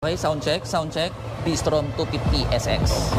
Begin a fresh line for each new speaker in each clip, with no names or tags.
Okay, sound check, V-Strom 250 SX.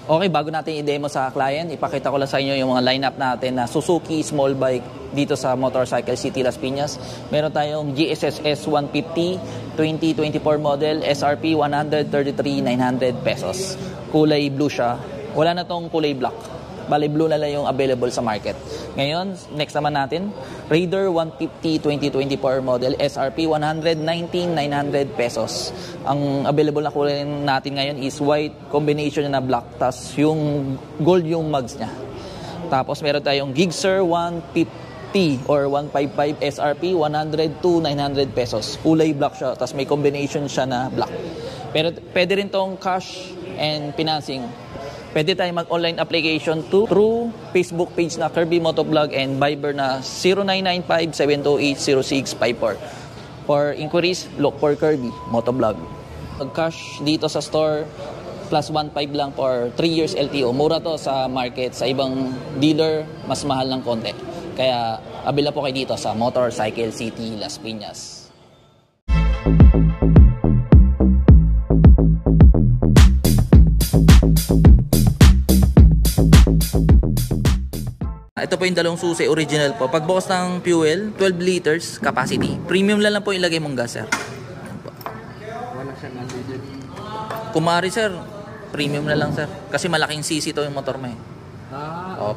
Okay, bago natin i-demo sa client, ipakita ko lang sa inyo yung mga lineup natin na Suzuki small bike dito sa Motorcycle City Las Piñas. Meron tayong GSS-S 150 2024 model, SRP 133,900 pesos. Kulay blue siya. Wala na tong kulay black. Bali, blue na lang yung available sa market. Ngayon, next naman natin, Raider 150 2024 model, SRP 119,900 pesos. Ang available na kulay natin ngayon is white, combination na black, tas yung gold yung mugs niya. Tapos meron tayong Gixxer 150 or 155 SRP 102,900 pesos. Kulay black siya, tas may combination siya na black. Pero pwede rin tong cash and financing. Pwede tayo mag-online application through Facebook page na Kirby Motovlog and Viber na 0995-728-0654. For inquiries, look for Kirby Motovlog. Mag-cash dito sa store, plus 1.5 lang for 3 years LTO. Mura to sa market. Sa ibang dealer, mas mahal ng konti. Kaya, abila po kayo dito sa Motorcycle City, Las Piñas. Ito po yung dalawang susi, original po. Pagbukas ng fuel, 12 liters capacity. Premium lang po ilagay mong gas, sir.
Wala siyang unleaded.
Kumari, sir, premium na lang, sir. Kasi malaking cc to yung motor mo eh.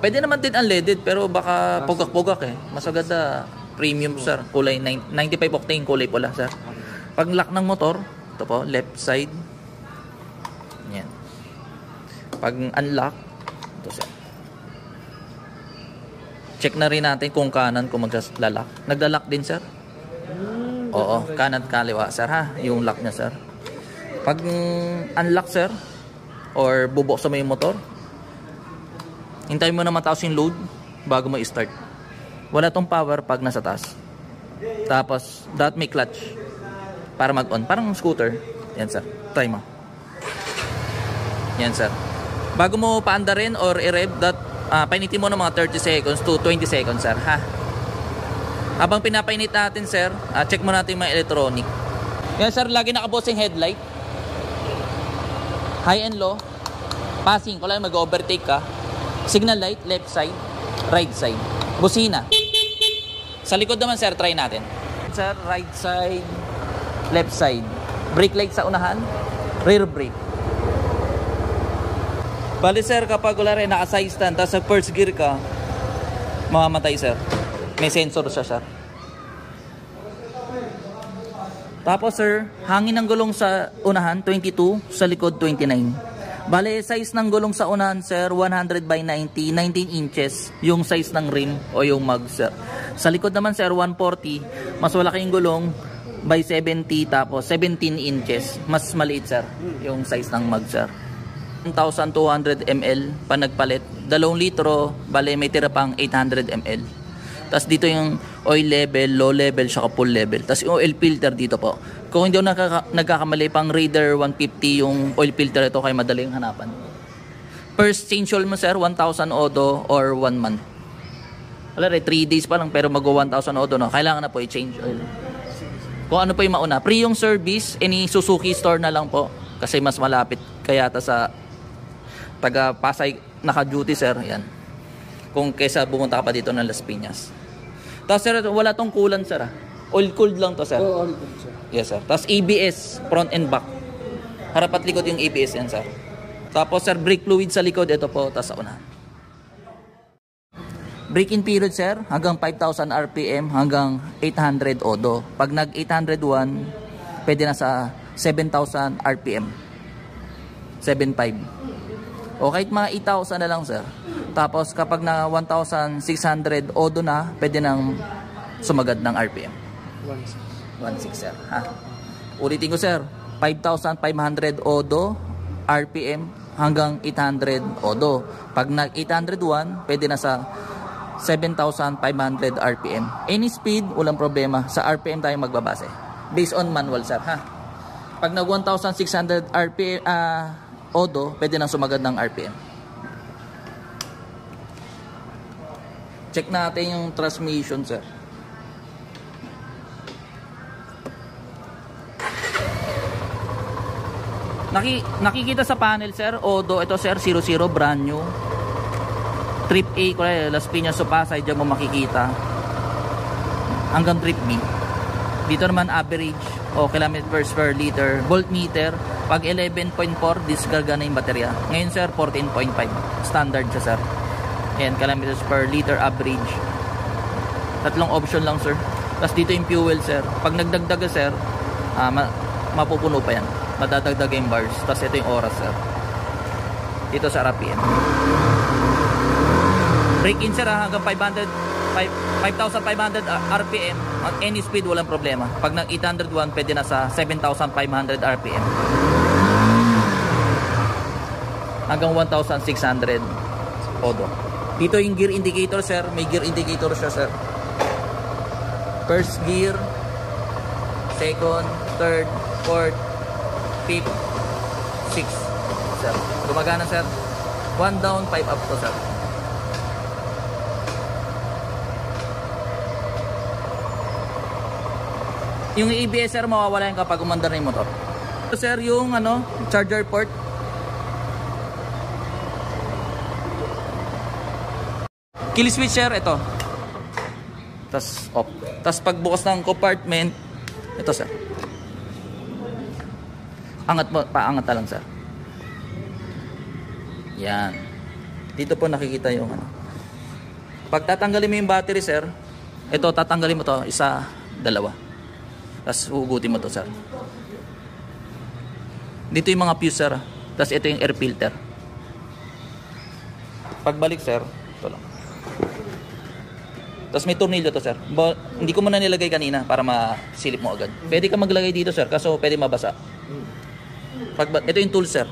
Pwede naman din unleaded, pero baka pugak-pugak eh. Mas maganda premium, sir. Kulay 95 octane, kulay pula, sir. Pag lock ng motor, ito po, left side. Yan. Pag unlock, ito, sir. Check na rin natin kung kanan kung maglalak. Naglalak din, sir? Oo, kanan kaliwa, sir, ha? Yung lock niya, sir. Pag unlock, sir, or bubuksan mo yung motor, hintayin mo na mataas yung load bago mo i-start. Wala tong power pag nasa taas. Tapos, may clutch para mag-on. Parang scooter. Yan, sir. Try mo. Yan, sir. Bago mo paandarin or i-rev, painitin mo ng mga 30 seconds to 20 seconds, sir, ha? Habang pinapainit natin, sir, check mo natin yung mga electronic. Yan, sir, lagi nakabossing headlight. High and low. Passing, kung lang mag-overtake ka. Signal light, left side, right side. Busina. Sa likod naman, sir, try natin. Sir, right side, left side. Brake light sa unahan, rear brake. Bali, sir, kapag wala rin naka-side stand, tapos sa first gear ka, mamamatay, sir. May sensor siya, sir. Tapos, sir, hangin ng gulong sa unahan, 22, sa likod, 29. Bali, size ng gulong sa unahan, sir, 100 by 90, 19 inches, yung size ng rim o yung mug, sir. Sa likod naman, sir, 140, mas malaki yung gulong, by 70, tapos 17 inches. Mas maliit, sir, yung size ng mug, sir. 1,200 ml pa nagpalit. 2 litro, bale may tira pang 800 ml. Tapos dito yung oil level, low level, saka full level. Tapos yung oil filter dito po. Kung hindi ako nagkakamali, pang Raider 150 yung oil filter, ito kayo madaling hanapan. First change oil mo, sir, 1,000 odo or 1 month. Wala rin, 3 days pa lang pero mag-1,000 odo, no? Kailangan na po i-change oil. Kung ano po yung mauna. Pre yung service, any Suzuki store na lang po. Kasi mas malapit kaya sa taga Pasay naka-duty sir, yan. Kung kesa bumunta ka pa dito ng Las Piñas. Tapos sir, wala tong coolant sir ah. Oil cooled lang to sir.
Oo, all good, sir.
Yes sir. Tapos ABS, front and back. Harap at likod yung ABS yan sir. Tapos sir, brake fluid sa likod, ito po, tapos sa unahan. Braking period sir, hanggang 5,000 RPM hanggang 800 odo. Pag nag 801, pwede na sa 7,000 RPM. 7.5. O kahit mga 8,000 na lang sir. Tapos kapag na 1,600 odo na, pwede nang sumagad ng RPM. 1.6 sir. Ha? Ulitin ko sir, 5,500 odo RPM hanggang 800 odo. Pag nag 801, pwede na sa 7,500 RPM. Any speed, walang problema. Sa RPM tayo magbabase. Based on manual sir, ha? Pag nag 1,600 RPM odo, pwede nang sumagad ng RPM. Check natin yung transmission sir. Nakikita sa panel sir, odo, ito sir, 00 brand new. Trip A, Las Piñas to Pasay, dyan mo makikita. Hanggang trip B. Dito naman average o kilometers per liter. Voltmeter, pag 11.4, discarga na yung baterya. Ngayon sir, 14.5. Standard siya sir. Ayan, kilometers per liter average. Tatlong option lang sir. Tapos dito yung fuel sir. Pag nagdagdag sir, mapupuno pa yan. Madadagdag yung bars. Tapos ito yung oras sir. Dito sa RPM. Break-in sir hanggang 5,500 RPM. At any speed walang problema. Pag nag 801 pwede na sa 7,500 RPM. Hanggang 1,600 odo. Dito yung gear indicator sir. May gear indicator siya sir. First gear, second, third, fourth, fifth, sixth sir. Gumagana sir. 1 down, 5 up to sir. Yung ABS sir, mawawala yan kapag umandar na yung motor. So sir, yung charger port. Kill switch sir, ito. Tapos off. Tapos pagbukas ng compartment, ito sir. Angat mo, paangat na lang sir. Yan. Dito po nakikita yung Pag tatanggalin mo yung battery sir, ito tatanggalin mo to, isa, dalawa. Tapos hugutin mo to sir. Dito yung mga fuse sir. Tapos ito yung air filter. Pagbalik sir, ito lang. Tapos may tornilyo to sir. Hindi ko muna nilagay kanina para masilip mo agad. Pwede ka maglagay dito sir, kaso pwede mabasa. Ito yung tool sir.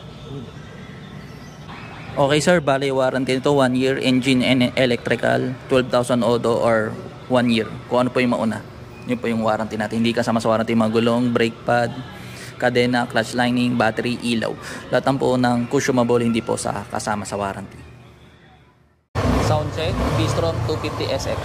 Okay sir, bali warranty nito 1 year, engine and electrical, 12,000 odo or 1 year. Kung ano po yung mauna. Yun po yung warranty natin. Hindi kasama sa warranty mga gulong, brake pad, kadena, clutch lining, battery, ilaw. Lahat po ng consumable hindi po kasama sa warranty. Sound check, V-Strom 250 SX.